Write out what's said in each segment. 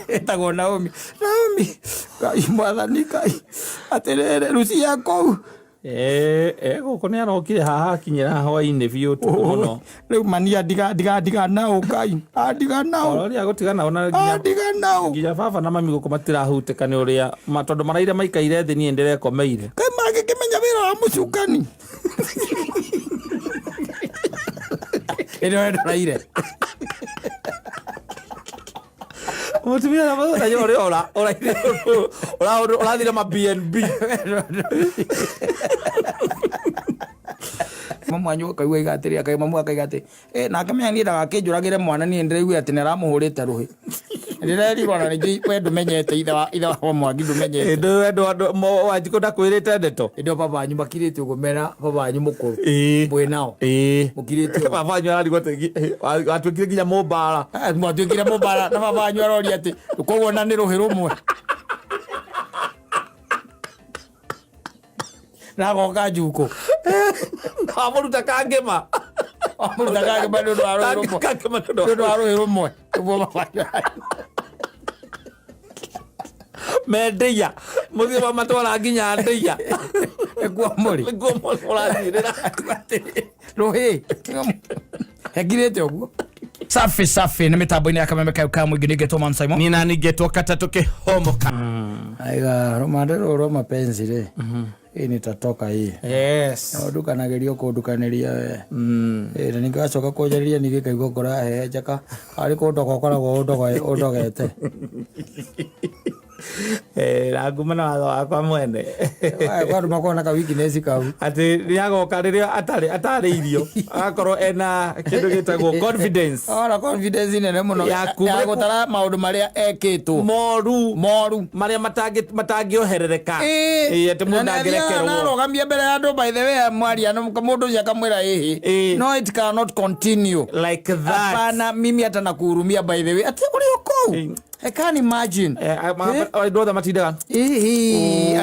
Etagwo Naomi Ngai mwathani Ngai atirere Rucia kou gũkũ nĩ arokire haha kinyĩra hwainĩ biũ ũtukũ mũno rĩu mania ndiga nao Ngai ndiga nao ũrĩa gũtiga nao na nginya baba na mami gũkũ matirahutĩka nĩ ũrĩa tondũ maraire maikaire thĩ niĩ ndĩrekomeire Ngai mangĩkĩmenya wĩra wa mũcukani ĩno ndaraire mutumia na mwana yore ora ma BNB mamu anyu kaigua igatĩrĩ akai mamu akaigate nake menya niĩ ndagakĩnjũragĩre mwana niĩ ndĩraigua atĩ nĩramũhũrĩte rũhĩ ndĩrerirwo na ningĩ we ndũmenyete ithe wa Mwangi ndũmenyete andũ Wanjikũ ndakwĩrĩte ndeto ĩndo baba wanyu makirĩte ũguo mera baba wanyu mũkũrũ mwĩ nao mũkirĩte baba wanyu ararigwo atuĩkire nginya mũmbara mwatuĩkire mũmbara na baba wanyu aroria atĩ koguo na nĩ rũhĩ rũmwe nagoka Njuko amũruta kangĩma nĩ ũndũ wa rũhĩ rũmwe ũguo baba mendeia mũthĩ wa matwara nginya ndeia ekuo mũrĩ ũrathirĩra rũhĩ hekirĩte ũguo safi nĩ mĩtambo-inĩ ya Kameme kau ka mũingĩ nĩngetwo Man Simon niĩ na nĩngetwo Kata tũkĩhomoka aiga rumande rũrũ rwa mapenzi rĩ hii nitatoka hii ndukanageria kundukanĩria we na ningacoka kũnjarĩria ningĩ kaigua kũrahehenjaka arĩ kũndoka ũkoragwo ũndogete ranguma na watho wakwa mwene kwandu makorwo na ka weakness kau atĩ nĩagoka rĩrĩa atarĩ irio agakorwo ena kĩndũ gĩtagwo confidence confidence nene mũno ya gũtara maũndũ marĩa ekĩtwo moru marĩa matangĩoherereka atĩ mũndũ ndangĩrekerwo narogamia mbere ya andũ by the way mwaria mũndũ ũcio akamwĩra no it cannot continue like that hapana mimi hata nakuhurumia by the way atĩ ũrĩ kũu I can't imagine. Brother matindaga.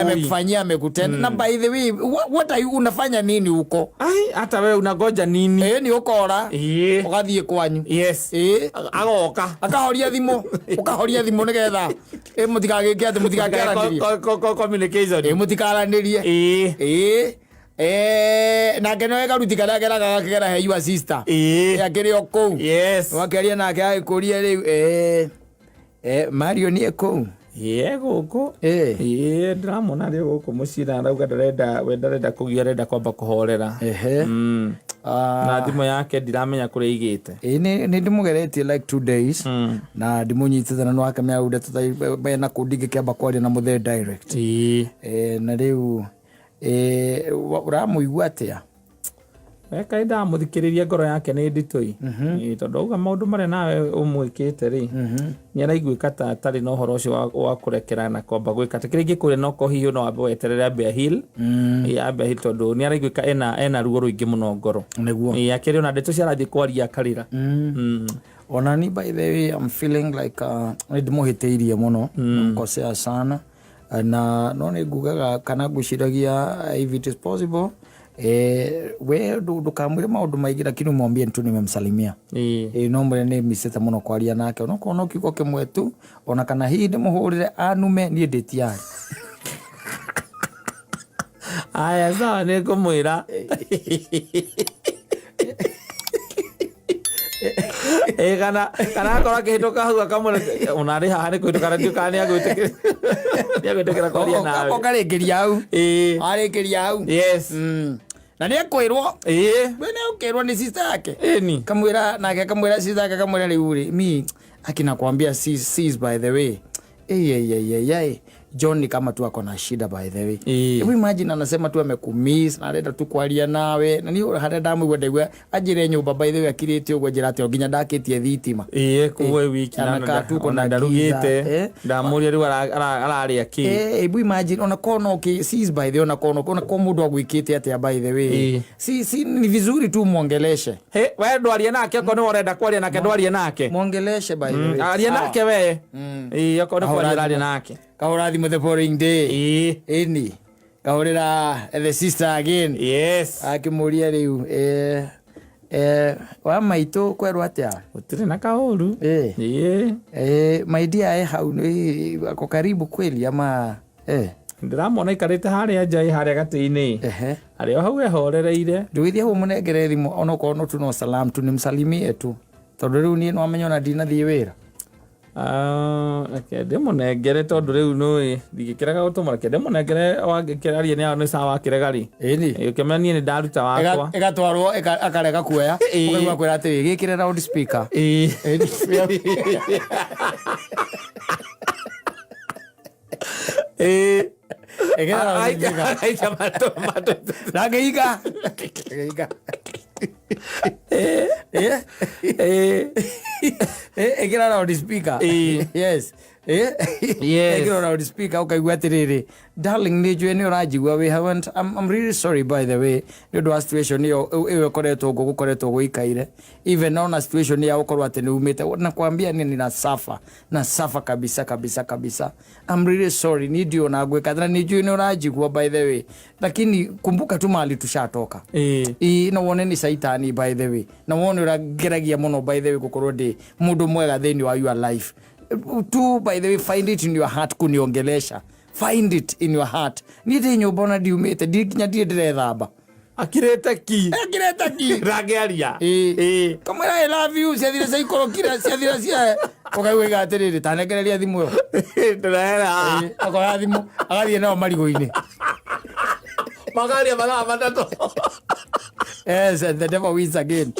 Amekufanyia amekutenda. Na by the way, what are you unafanya nini huko? Hata wewe unagoja nini? Ni ukora. Ugathiĩ kwanyu. Yes. Agoka. Akahoria thimo. Ukahoria thimo nigetha. Mutikagĩke atĩ mutikakĩaranĩrie. Communication. Mutikaaranĩrie. Nake no ekarutika gakĩgera he your sister. Akĩrĩ o kũu. Yes. Wakĩaria nake agĩkũria rĩu Mario ni eko gũkũ ndiramona rĩ gũkũ mũcira arauga ndarenda kũgia renda kwamba kũhorera na thimũ yake ndiramenya kũrĩa igĩte nĩ ndĩmũgeretie like 2 days na ndĩmũnyitĩte na nwake meaude na kũndĩ ngĩkĩamba kwaria na mũthee direct na rĩu ũramũigua atĩa weka ndamũthikĩrĩria ngoro yake nĩ nditũi tondũ auga maũndũ marĩa nawe ũmwĩkĩte rĩ nĩ araiguĩka ta atarĩ na ũhoro ũcio wa kũrekera na kwamba gwĩka ta kĩrĩa ingĩkũrĩa no hihi no wambe weterere Amber Hill tondũ nĩ araiguĩka ena ruo rũingĩ mũno ngoro nĩguo akĩrĩ ona ndeto ciarathiĩ kwaria akarĩra ona ni by the way I'm feeling like nĩ ndĩmũhĩtĩirie mũno mkosea sana na no nĩ ngugaga kana ngwĩciragia if it is possible we ndukamwĩre maũndũ maingĩ lakini mwambie tu nimemsalimia no mwĩre nĩ micete mũno kwaria nake no kiugo kĩmwe tu ona kana hihi ndĩmũhũrĩre anume niĩ ndĩtiarĩ aya sawa nĩ ngũmwĩra kana akorwo akĩhĩtũka hau akamwĩra ũnarĩ haha nĩ kũhĩtũka radio kana nĩagwĩtĩkĩra kwaria nawe ũkarĩkĩria hau arĩkĩria hau yes na nĩ ekwĩrwo we nĩ ũkĩrwo nĩ sister yake kamwĩra nake kamwĩra sister yake kamwĩra rĩu rĩ mi akina kuambia sis by the way John ni kama tu ako na shida by the way. Hebu imagine anasema tu amekumiss na anaenda tu kwaria nawe na ni hata damu gwenda ajire nyumba by the way akirite ugo jirate oginya ndakitie thitima. Kuwe wiki na ndatu kona ndarugite ndamuria riu arari aki. Hebu imagine ona kono sis by the way ona kono ko mundu agwikite ate by the way. Si ni vizuri tu muongeleshe. We ndwarie nake ko ni urenda kwaria nake ndwarie nake. Muongeleshe by the way. Aria nake we. Yako ni kwaria nake. Kahurathi the following day ini kahurira the sister again yes akimuria riu wa maitå kwerwo atä Gutire na kauru. my dear hau ako karibu kweli ama ndiramona ikarite haria njai haria gati-ini aria o hau ehorereire ndwithia hau munengere thimu ona korwo no tu no salam tu nimsalimie tu tondu riu nie no amenya ona ndinathie wira ndimunengere tondu riu nui ndigikiraga gutuma reke ndimunengere wangikiraria ni ni sawa wakiregari ukimenya ni ndaruta wakwa igatwarwo akarega kuoya ukaigua kwira ati gikire loud speaker ekira loud speaker yes ekira loud speaker ukaigua atiriri darling ni njui ni uranjigua we haven't I'm really sorry by the way ni undu wa situation iyo koretwo gukoretwo guikaire even on situation ya ukorwo ati ni umite na kwambia ni na suffer kabisa I'm really sorry ni ndio na gweka na ni njui ni uranjigua by the way lakini kumbuka tu mali tushatoka na wone ni saitani by the way na wone urageragia muno by the way gukorwo ndi mundu mwega thini wa your life tu by the way find it in your heart kuniongelesha find it in your heart ni thi nyumba na diumite dikinya direthamba akireta ki ragearia kamera I love you cia thire cia ikorokira cia thire cia ukaiga atiriri tanegereria thimu yo ndiraera akoya thimu agathie nao marigo-ini magaria mathaa matatu yes and the devil wins again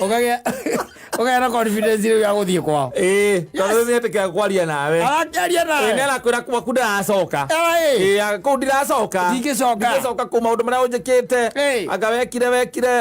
ukagĩa na confidence rĩu ya gũthiĩ kwao tondũ nĩetĩkĩra kwaria nawe arakiaria nawe nĩarakwĩra kwaku ndiracoka kũu ndiracoka ndingĩcoka kũ maũndũ marĩa ũnjĩkĩte anga wekire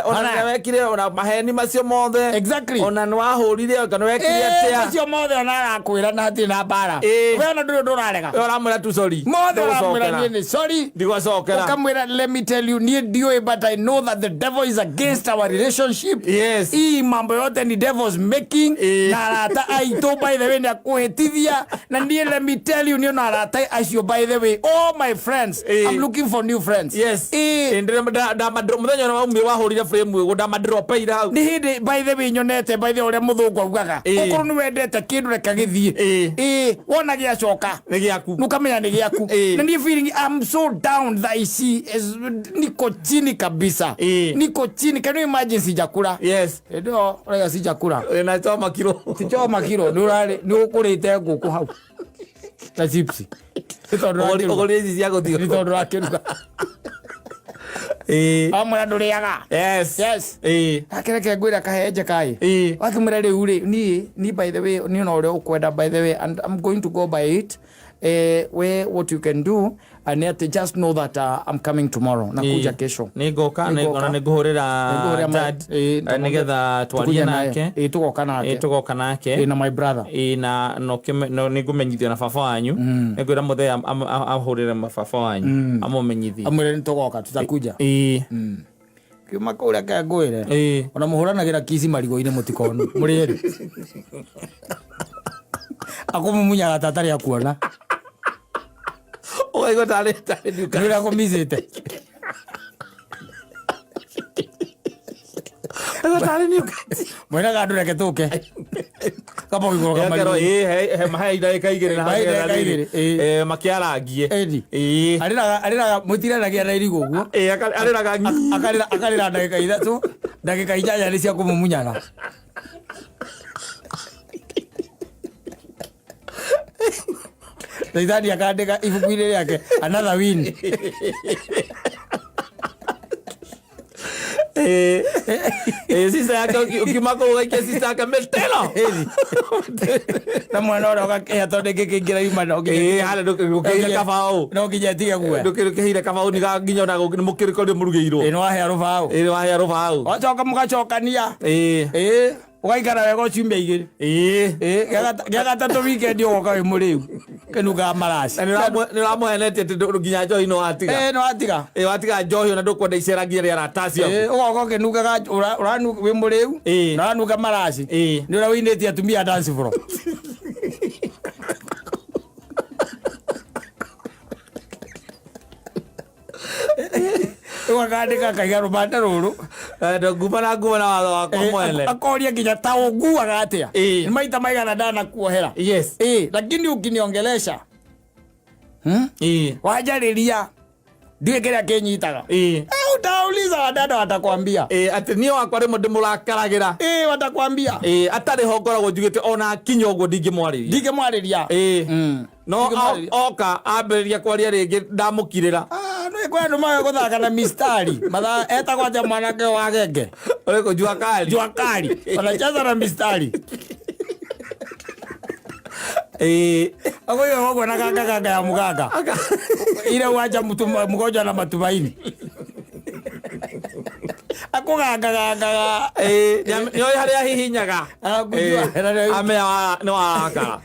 ona wekire ona maheni macio mothe ona nĩwahũrire kana wekire atĩa macio mothe ona arakwĩra na hatirĩ na mbara we ona ndũrĩ ndũrarega we ũramwĩra tu sorry mothe ũramwĩra niĩ nĩ sorry ndigwacokera ũkamwĩra let me tell you niĩ ndiũĩ but I know that the devil is against our relationship hii mambo yote ni devil's making na arata aitũ by the way nĩ akũhĩtithia na niĩ let me tell you niĩ na arata acio by the way all my friends I'm looking for new friends mũthenya ũmwe wahũrire frame ĩguo ndamadropeire hau nĩ hĩndĩ by the way nyonete by the way ũrĩa mũthũngũ augaga ũkorwo nĩ wendete kĩndũ reka gĩthiĩ wona gĩacoka nĩ gĩaku nukamenya nĩ gĩaku na niĩ feeling I'm so down that I see niko chini kabisa niko chini can you imagine sijakula ndio rega sijakula na choma kilo nĩ ũkũrĩte ngũkũ hau na chips ogole hizi ciago thio nĩ tondũ wa kĩruga amwe ndũrĩaga akĩreke ngwĩra kahenje kaĩ wakĩmwĩra rĩu rĩ ni by the way ni no ũrĩa ũkwenda by the way and I'm going to go by it where what you can do and yet just know that I'm coming tomorrow nakuja kesho nigoka na niguhurira dad nigetha twarie nake tugoka nake na my brother na no nigumenyithio na baba wanyu ngwira muthea ahurire baba wanyu amumenyithie amwire nitugoka tutakuja kiuma kũrĩa kangwĩre ona mũhũranagĩra kisi marigo-inĩ mũtikonu mũrĩeri akũmumunyaga tatarĩ akuona oigo tare nĩũrĩa kũmicĩte mwĩnaga andũ reke tũke kamba ũigũrũ kamarigo mahe ndagĩka igĩrĩ na makĩarangie arĩraga mũtiranagia na irigo ũguo akarĩra ndagĩka ithatũ ndagĩka inyanya nĩ cia kũmumunyana Daithani akandika ibuku-inĩ rĩake another win sisa yake ukimako uweke sisa yake metelo na mwana ũrĩa ũgakĩha tondũ ngĩkĩingĩra yuma no hale ndũkĩhire kabao no nginya guoya ndũkĩhire kabao ni nginya ona mũkĩrĩko nĩ mũrugĩirwo nĩ wahea rũbaũ wacoka mũgacokania ũgaikara wega ciumia igĩrĩ gĩa gatatũ weekend ũgoka wĩ mũrĩu kĩnungaga maraci nĩ ũramũhenetie atĩ nginya njohi nĩ watiga njohi ona ndũkwenda icera nginya rĩa rataci ũgoka ũkĩnungaga wĩ mũrĩu na ũranunga maraci nĩ ũrĩa wĩinĩtie atumia dance floor ũgakandĩka kaiga rũbanda rũrũ nguma na watho wakwa mwene akoria nginya ta ũnguaga atĩa Ĩĩ. nĩ maita maigana ndanakuohera yes lakini ukiniongelesha Ĩĩ. wanjarĩria ndiũĩ kĩrĩa kĩnyitaga utauliza wadada watakwambia atĩ niĩ wakwa rĩmwe ndĩmũrakaragĩra watakwambia atarĩ ho ngoragwo njugĩte ona kinya ũguo ndingĩmwarĩria ndingĩmwarĩria no oka ambĩrĩria kwaria rĩngĩ ndamũkirĩra nĩ kwĩ andũ mawe gũthaka na mistari mathaa etagwo atĩa mwanake wa genge ũrĩkũ juakari wanacheza na mistari agoyo hogo na kaka ya muganga ile uacha mtu mgonjwa na matumaini akuganga nĩoĩ harĩa hihinyaga amea nĩ waraka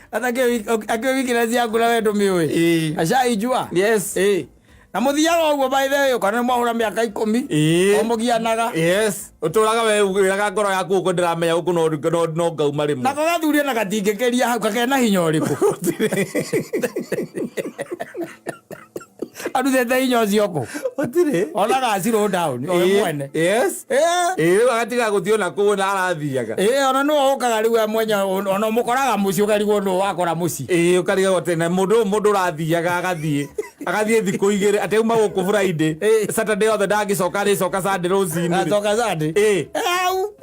akĩwikĩra ciaku na we ndũmĩũĩ acaijua yes na mũthiaga ũguo by the way kana mwahũra mĩaka 10 mũgianaga ũtũraga we wĩraga ngoro yaku ũguo ndĩramenya gũkũ no ngauma rĩmwe nako gathuria na gatingĩkĩria hau kakena hinya ũrĩkũ arutete hinya ũcio kũ ona gacirũ down mwene agatiga gũthiĩ ona kũu na arathiaga ona nĩwe ũkaga rĩu mwenya ona mũkoraga mũciĩ ũkarigwo nũ wakora mũciĩ ũkarigwo tene mũndũ ũrathiaga agathiĩ thikũ igĩrĩ atĩ uma gũkũ Friday Saturday othe ndangĩcoka arĩcoka Sunday rũcinĩ acoka Sunday au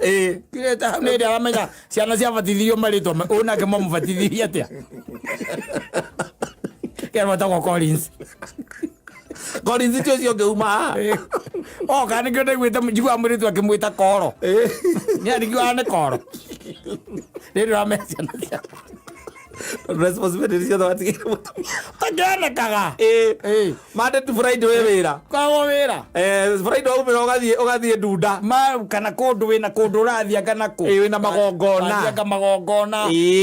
kireta nĩ ndĩ aramenya ciana ciabatithirio marĩtwa ũnake mamũbatithirie atĩa kĩrwo tagwo Collins ti ũcio ũngĩuma oka nĩkĩo ndaiguĩte njiguaga mũirĩtu akĩmwĩta Koro nĩ andĩkiwaga nĩ Koro rĩrĩ ũramenya ciana ciaku responsibility ciothe watigĩire takĩonekaga Monday to Friday wĩ wĩra koragwo wĩra Friday waumĩra ũgathiĩ ndunda kana kũndũ wĩna kũndũ ũrathianga nakũ wĩna magongona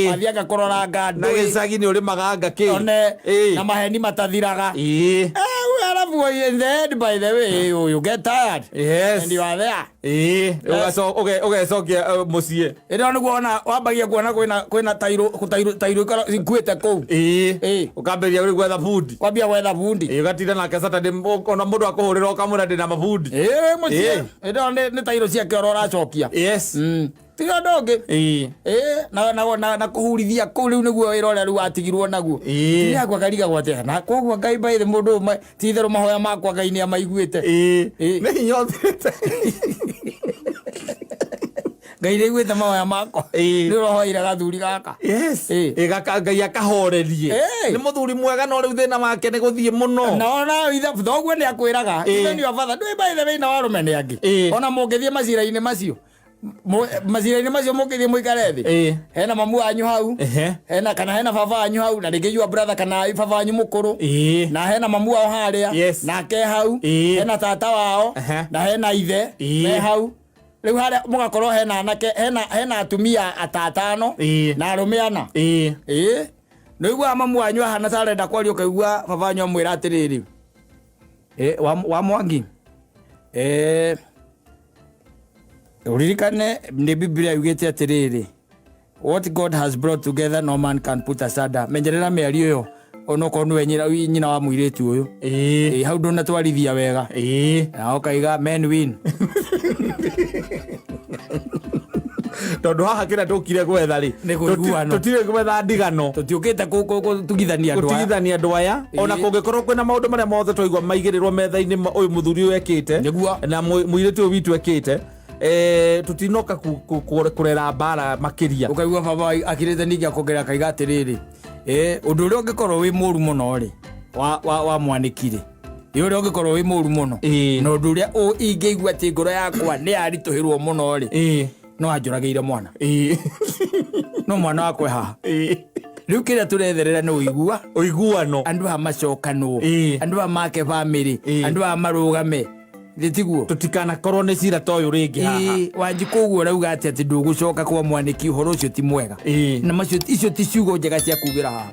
wathianga kũrora ngandũ na gĩcagi nĩ ũrĩmaga ngakĩ na maheni matathiraga arabu in the end by the way you get tired and you are there ũgecokia mũciĩ ĩno nĩguo ona wambagia kuona kwĩna tairũ ikuĩte kũu ũkambĩrĩria gwetha bundi kwambia gwetha bundi ũgatinda nake Saturday ona mũndũ akũhũrĩra ũkamwĩra ndĩna mabundi mũciĩ ĩno nĩ tairũ ciake oro ũracokia tiga ndũngĩ na kũhurithia kũu rĩu nĩguo wĩra ũrĩa rĩu watigirwo naguo yakwa karigagwo atĩa na koguo Ngai baithe mũndũ ũyũ ti itherũ mahoya makwa Ngai nĩ amaiguĩte nĩ hinya ũthirĩte Ngai nĩ aiguĩte mahoya makwa nĩ ũrohoire gathuri gaka Ngai akahorerie nĩ mũthuri mwega no rĩu thĩna wake nĩ gũthiĩ mũno na ona thoguo nĩ akwĩraga ithe nĩ abatha ndũĩ baithe wĩna warũme nĩ angĩ ona mũngĩthiĩ macira-inĩ macio mũkĩthiĩ mũikare thĩ hena mamu wanyu hau hena baba wanyu hau na rĩngĩ your brother kana baba wanyu mũkũrũ na hena mamu wao harĩa nake hau hena tata wao na hena ithe me hau rĩu harĩa mũgakorwo hena anake hena atumia atatano na arũme ana nĩiguaga mamu wanyu ahana ta arenda kwaria ũkaigua baba wanyu amwĩra atĩrĩrĩ wa Mwangi uririkane nĩ Biblia yugĩte atĩrĩrĩ what God has brought together no man can put asunder menjerera mĩario ĩyo onokorwo nĩwe nyina wa mũirĩtu ũyũ hau ndũnatwarithia wega na ũkaiga men win tondũ haha kĩrĩa tũkire gwetha rĩ tũtirĩ gwetha ndigano tũtiũkĩte tugithania andũ aya ona kũngĩkorwo kwĩna maũndũ marĩa mothe twaigua maigĩrĩrwo metha-inĩ ũyũ mũthuri ũyũ ekĩte na mũirĩtu ũyũ witũ ekĩte tutinoka kurera mbara makiria ukaigua baba akirite ningĩ akongera kaiga atĩrĩrĩ ũndũ ũrĩa ũngĩkorwo wĩ mũru mũno rĩ wa mwanĩkire ũrĩa ũngĩkorwo wĩ mũru mũno na ũndũ ũrĩa ingĩigua atĩ ngoro yakwa nĩ yaritũhĩrwo mũno rĩ no anjũragĩire mwana no mwana wakwe haha rĩu kĩrĩa tũretherera nĩ ũiguano andũ aya macokanwo andũ aya make bamĩrĩ andũ aya marũgame Tiguo tutikanakorwo nĩ cira toyo rĩngĩ haha Wanjikũ ũguo rauga atĩ ndũgũcoka kwa mwanĩki ũhoro ũcio ti mwega na macio icio ti ciugo njega cia kuugĩra haha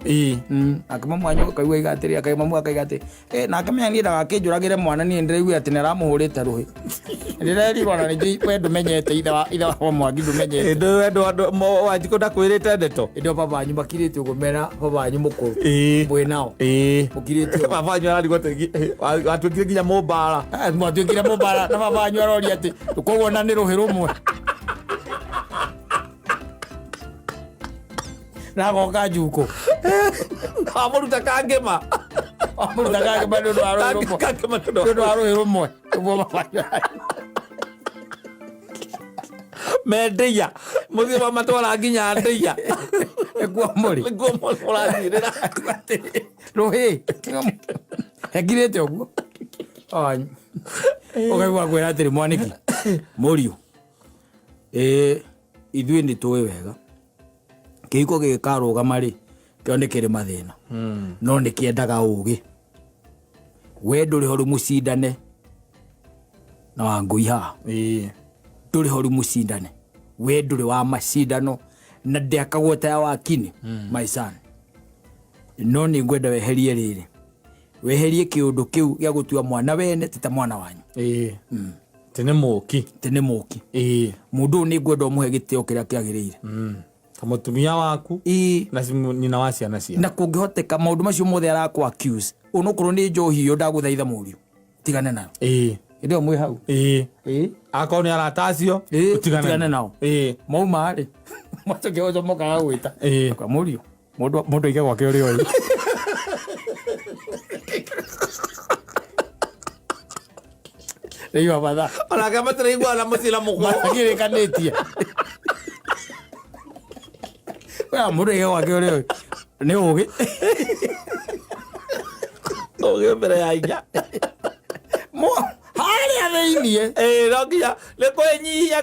akamamu wanyu akaigua igatĩrĩ akamamu akaiga atĩ na akamenya niĩ ndagakĩnjũragĩre mwana niĩ ndĩraigua atĩ nĩaramũhũrĩte rũhĩ ndĩrerirwo na ningĩ we ndũmenyete ithe wa Mwangi ndũmenyete andũ Wanjikũ ndakwĩrĩte ndeto ĩndo baba wanyu makirĩte ũguo mena baba wanyu mũkũrũ mwĩ nao mũkirĩte baba wanyu ararigwo atĩ watuĩkire nginya mũmbara kire mubara na mabanyu arori ati koguo na ni ruhi rumwe na goka juko amuruta kangema ndu wa ruhi rumwe uguo mabanyu mendeia muthima matwara nginya ndeia ekuo muri urathirira ruhi ekirite uguo ukaigua kwira atiri mwaniki muriu ithuĩ nĩ tũĩ wega kĩhiko gĩkarũgama rĩ kĩo nĩ kĩrĩ mathĩna no nĩ kĩendaga ũgĩ we ndũrĩ ho rĩ mũcindane na Wangũi haha ndũrĩ ho rĩ mũcindane we ndũrĩ wa macindano na ndĩakagwo ta ya wakini my son no nĩ ngwenda weherie rĩrĩ weherie kĩũndũ kĩu gĩa gũtua mwana wene ti ta mwana wanyu tene mũki mũndũ nĩ ngwenda ũmũhe gĩtĩo kĩrĩa kĩagĩrĩire ta mũtumia waku na nyina wa ciana cia na kũngĩhoteka maũndũ macio mothe arakũ accuse onokorwo nĩ njohi ĩyo ndagũthaitha mũriũ tigane nayo ĩndĩ ĩyo mwĩ hau akorwo nĩ arata acio tigane nao mauma rĩ macoke oco mokaga gwĩta mũriũ mũndũ aige gwake ũrĩa ũrĩ rĩu abatha onake matĩraigua na mũcira mũkwa magĩrĩkanĩtie mũndũ aige gwake ũrĩa ũrĩ nĩ ũgĩ ũgĩ mbere ya inya harĩa thĩiniĩ no nginya nĩ kwĩnyihia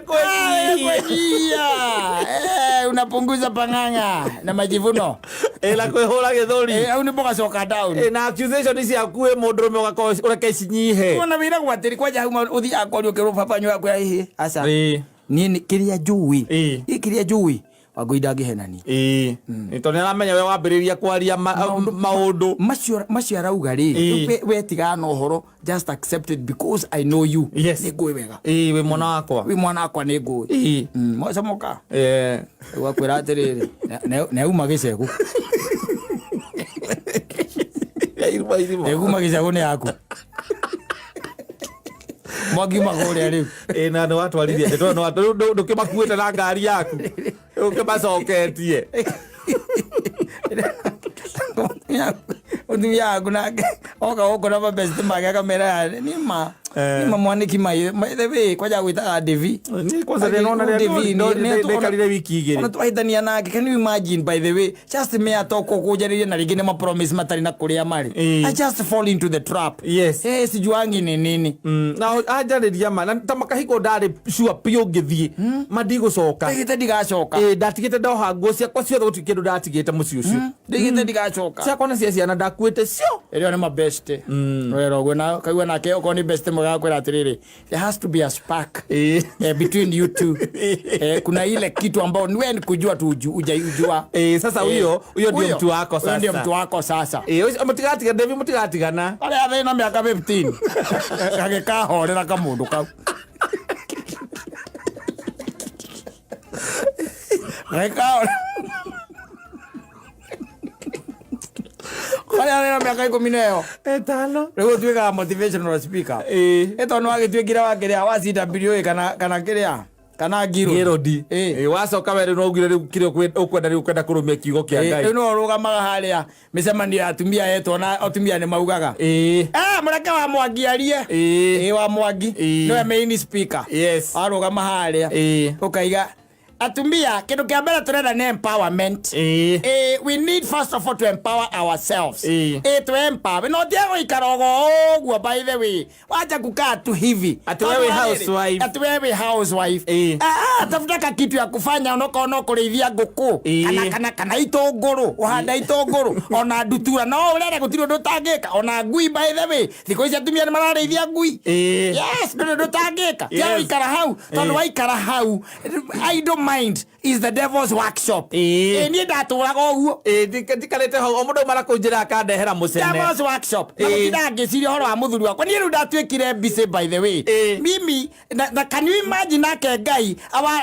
unapunguza pang'ang'a na majivuno na kwĩhũra gĩthũri au nĩ mũgacoka down na accusation ciaku wĩ mũndũrũme ũgakorwo ũreke cinyihe ona wĩra gwatĩri kwanja hau ũthiaga kwaria ũkĩrwo babanyu waku hihi aca niĩ kĩrĩa njũĩ Wangũi ndangĩhenania tondũ nĩ aramenya we wambĩrĩria kwaria maũndũ macio arauga rĩ we tigaga na ũhoro just accept it because I know you nĩ ngũĩ wega wĩ mwana wakwa nĩ ngũĩ mocamoka gwakwĩra atĩrĩrĩ neuma gĩcegũ neuma gĩcegũ nĩ yaku mwakiuma kũrĩa rĩu na nĩ watwarithia ndũkĩmakuĩte na ngari yaku ũkĩmacoketie mũtumia waku nake oka gũkũ na mabesti make akamera nima mwanĩki maithe kwanja gwĩtaga Devi ndekarire wiki igĩrĩ twahĩtania nake. Can you imagine by the way just me atoko kũnjarĩria na rĩngĩ nĩ mapromise matarĩ na kũrĩa marĩ I just fall into the trap sijuangi nĩ nini na anjarĩria ma ta makahiko ndarĩ sure pio ngĩthiĩ mandigũcoka ndigĩte ndigacoka ndatigĩte ndoha nguo ciakwa ciothe gũtirĩ kĩndũ ndatigĩte mũciĩ ũcio ndigĩte ndigacoka ciakwa na cia ciana ndakuĩte cio ĩrĩa nĩ mabeste rwera ũguo na kaigua nake okorwo nĩ beste mwagakwĩra atĩrĩrĩ there has to be a spark between you two kuna ile kitu ambao wewe ni kujua tu ujua sasa huyo ndio mtu wako sasa ndio mtu wako sasa mutigatigana Devi mutigatigana ale athe na miaka 15 gagĩkahorera kamũndũ kau gagĩkahorera ale athe na miaka 15 rĩu ũtuĩkaga motivational speaker tondũ wagĩtuĩkire wakĩrĩa wa CW kana kĩrĩa kana ngirodi wacoka were no ugire riu kire ukwenda riu kwenda kurumia kiugo kia Ngai no rugamaga haria micemanio ya atumia yetu na atumia ni maugaga mureke wa mwangiarie wa mwangi no main speaker arugama haria ukaiga atumia kindu kia mbere turenda na empowerment we need first of all to empower ourselves to empower no Diego ikarogo oguo by the way wacha kukaa tu hivi ati wewe housewife tafuta kitu ya kufanya unokono kureithia nguku kana itunguru uhanda itunguru ona ndutura no urere gutiro ndutangika ona ngui by the way thiko ici atumia ni marareithia ngui yes ndo ndutangika ya ikara hau tondu waikara hau I don't mind is the devil's workshop. Ni ndatũraga ũguo. Ndikarĩte hau o mũndũ mara kũnjĩra akandehera mũcene. Devil's workshop. Na gũtinda ngĩciria ũhoro wa mũthuri wakwa. Niĩ rĩu ndatuĩkire busy by the way. Mimi na can you imagine nake Ngai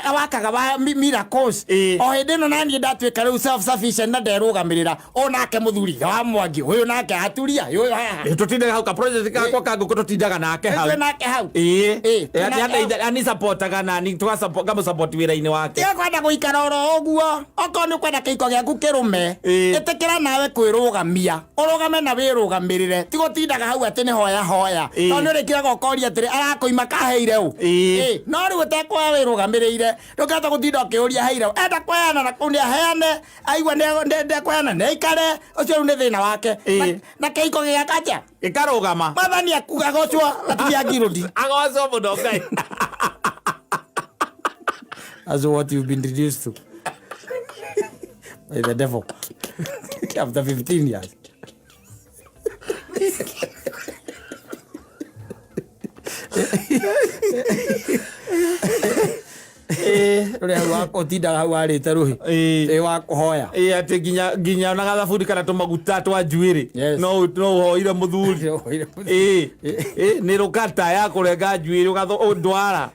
awakaga wa miracles. O hĩndĩ ĩno naniĩ ndatuĩka rĩu self sufficient na nderũgamĩrĩra. O nake mũthuri wa Mwangi ũyũ nake aturia. Tũtindaga hau ka project gakwa kangũkũ tũtindaga nake hau. Nake hau. Ani supportaga nani tũgamusupport wĩra-inĩ wake. Kwenda gũikara oro ũguo. Okorwo nĩ kwenda kĩhiko gĩaku kĩrũme. Ĩtĩkĩra nawe kwĩrũgamia. Ũrũgame na wĩrũgamĩrĩre. Ti gũtindaga hau atĩ nĩ hoya. No nĩ ũrĩkĩraga ũkoria atĩrĩ arakũima kaheire ũ. No rĩu ũtekwoya wĩrũgamĩrĩire. Ndũkahota gũtinda ũkĩũria heire ũ. Enda kweana na kũnĩ aheane. Aigua ndekweana nĩ aikare. Ũcio rĩu nĩ thĩna wake. Na kĩhiko gĩgaka atĩa? Gĩkarũgama. Mwathani akuga gocwo atigia ngirũndi. Agocwo mũno Ngai. That's what you've been reduced to by the devil after 15 years. Ore hawa otinda hawa rĩte rũhi wa kũhoya atĩ nginya na gathaburi kana tũmaguta twa njuĩrĩ no ũhoire mũthuri nĩ rũkata ya kũrenga njuĩrĩ ũgatwara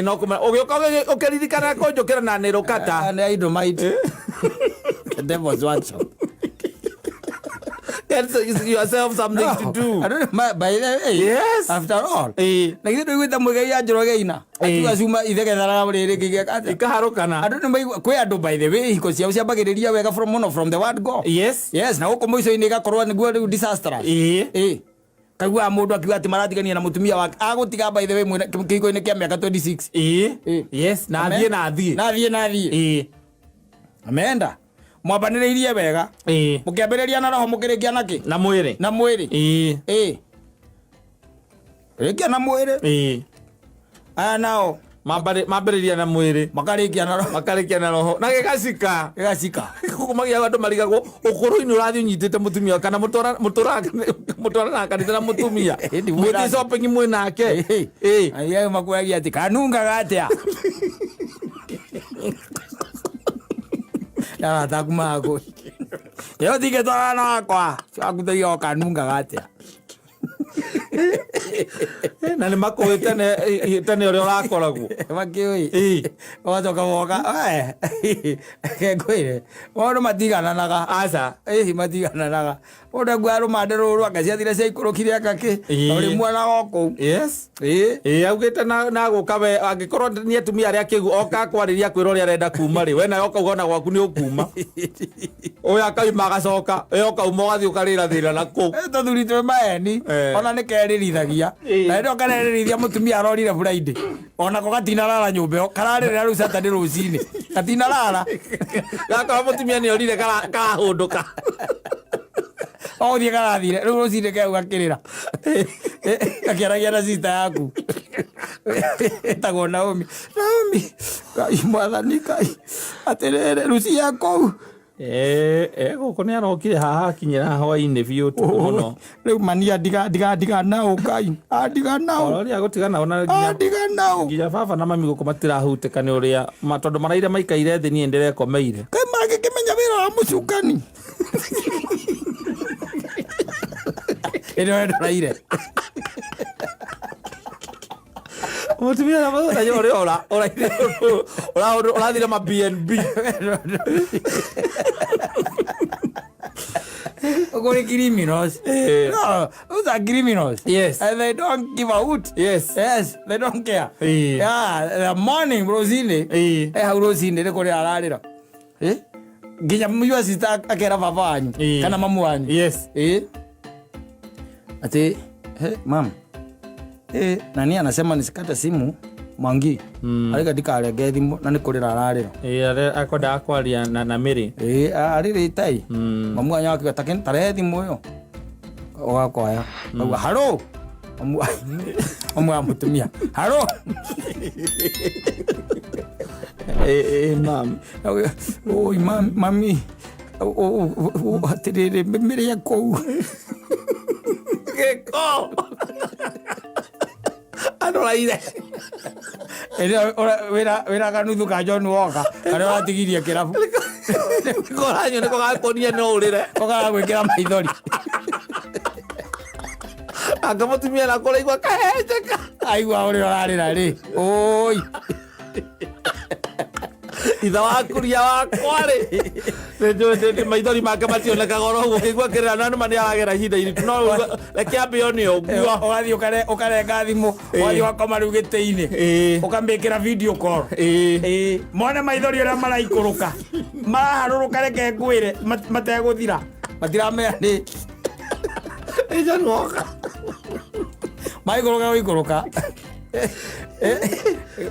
no ũgĩũka ũkĩririkana kũnjũkĩra na nĩ rũkata nĩ idomite the devil's workshop. Get yourself something to do. I don't know, by the way, yes. After all, na githĩ ndũiguĩte mũigai ya njorogeina atuga cuma ithegethara rĩrĩ gĩgĩkate ikaharũkana. I don't know kwĩ andũ by the way hiko ciao ciambagĩrĩria wega from the word go. Yes na gũkũ mũico-inĩ igakorwo nĩguo rĩu disastrous. Kaigua mũndũ akiuga atĩ maratigania na mũtumia wake agũtiga by the way kĩhiko-inĩ kĩa mĩaka 26. Yes na thiĩ ameenda mwambanĩrĩirie wega mũkĩambĩrĩria na roho mũkĩrĩkia naki na mwĩrĩ rĩkia na mwĩrĩ aya nao mambĩrĩria na mwĩrĩ makarĩkia na roho na gĩgacika kumagia andũ marigagwo ũkũrũ-inĩ ũrathiĩ ũnyitĩte mũtumia kana mũtwarana kanitha na mũtumia mwĩtĩ shopping mwĩ nake makũragia atĩ kanungaga atĩa ya takumako yo tige twana kwa akuthiyo kanungaga atĩa na nĩ makũĩte tene ũrĩa ũrakoragwo makĩũĩ ũgacoka woka ngwĩre maũndũ matigananaga aca matigananaga mũndũ ngwarũmande rũrũ akaciathire cia ikũrũkire akakĩ ũrĩ mwana wa kũu augĩte na gũka we angĩkorwo nĩ atumia arĩa kĩgu oka kwarĩria kwĩra ũrĩa arenda kuma rĩ we nawe ũkauga ona gwaku nĩ ũkuma ũyũ akauma agacoka ũkauma ũgathiĩ ũkarĩra thĩra na kũu tũthuri twĩ maeni ona nĩ kerirĩthagia na rĩrĩa ũkarĩrĩithia mũtumia arorire Friday onako gatinarara nyũmba ĩyo kararĩrĩra rĩu Saturday rũcinĩ gatinarara gakorwo mũtumia nĩ orire kahũndũka ũthiĩ karathire rĩu rũcinĩ keu gakĩrĩra gakĩaragia na sister yaku ĩtagwo Naomi Ngai mwathani Ngai atĩrĩrĩ Lucia kũu gũkũ nĩ arokire haha akinyĩra hwainĩ biũ tũkũ mũno rĩu mania ndiganaũ Ngai ndiganaũ ũrĩa gũtigana ona nginya baba na mami gũkũ matirahutĩka nĩ ũrĩa tondũ maraire maikaire thĩ niĩ ndĩrekomeire kai mangĩkĩmenya wĩra wa mũcukani ĩno ndũraire mũtumia na mũthenya ũrĩa ũrathire ma BNB Ogori criminals. No, those are criminals. Yes. And they don't give out. Yes. They don't care. The morning Rosine. How Rosine they call it ararira. Nginya muyua sita akera baba wanyu kana mamu wanyu. Yes. Ati, mam. Nani anasema nisikate simu Mwangi. Alika ndikarenge thimu na nikurira ararira. Akwenda akwaria na Mary. Arire itai. Mamu wanyu akiuga tarehe thimu yo. Ogakwaya. Auga haro. Mamu amutumia. Haro. Mam. Oi mami. Atirire Mary yako. Geko. Adoraire. wĩra kanuthu ka John Walker karĩa watigirie kĩrabu koranyo nĩko gakonia no ũrĩre ũkaragwĩkĩra maithori anga mũtumia nakũra igua kahenjeka aigua ũrĩa ũrarĩra rĩ oi itha wakuria wakwa-rĩ nĩnjũĩ maithori make mationekaga oro ũguo ũkĩigua kĩrĩra no nĩma nĩaragera ihinda iritũ no reke ambĩo nĩ ũguo ũgathiĩ ũkarenga thimũ ũgathiĩ wakoma rĩu gĩtĩ-inĩ ũkamĩkĩra video call mone maithori ũrĩa maraikũrũka maraharũrũka reke ngwĩre mategũthira matiramenya nĩ John maikũrũka gũikũrũka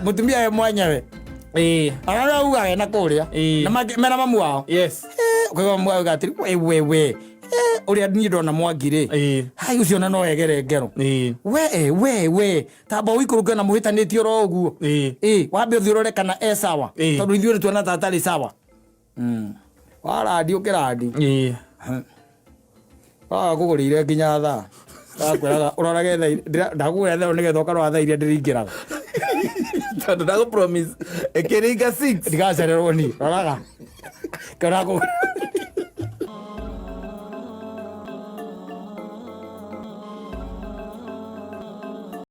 mũtumia we mwenyewe ararĩa ugaga na kũrĩa mena mamu wao ũkaigua mamu wao gatĩrĩ we ũrĩa niĩ ndona Mwangi-rĩ hai ũcio na no egere ngero we tamba ũikũrũke na mũhĩtanĩtie oro ũguo wambe ũthiĩ ũrore kana sawa tondũ ithuĩ nĩtuona ta atarĩ sawa warandi ũkĩrandi kũgũrĩire nginya thaa ndakwĩraga ũrorage ndakũgũrĩra thaa nĩgetha ũkarora thaa iria ndĩrĩingĩraga tondũ ndagũ promise ĩkĩringa 6 ndigacererwo ni roraga kĩona kũgũrĩra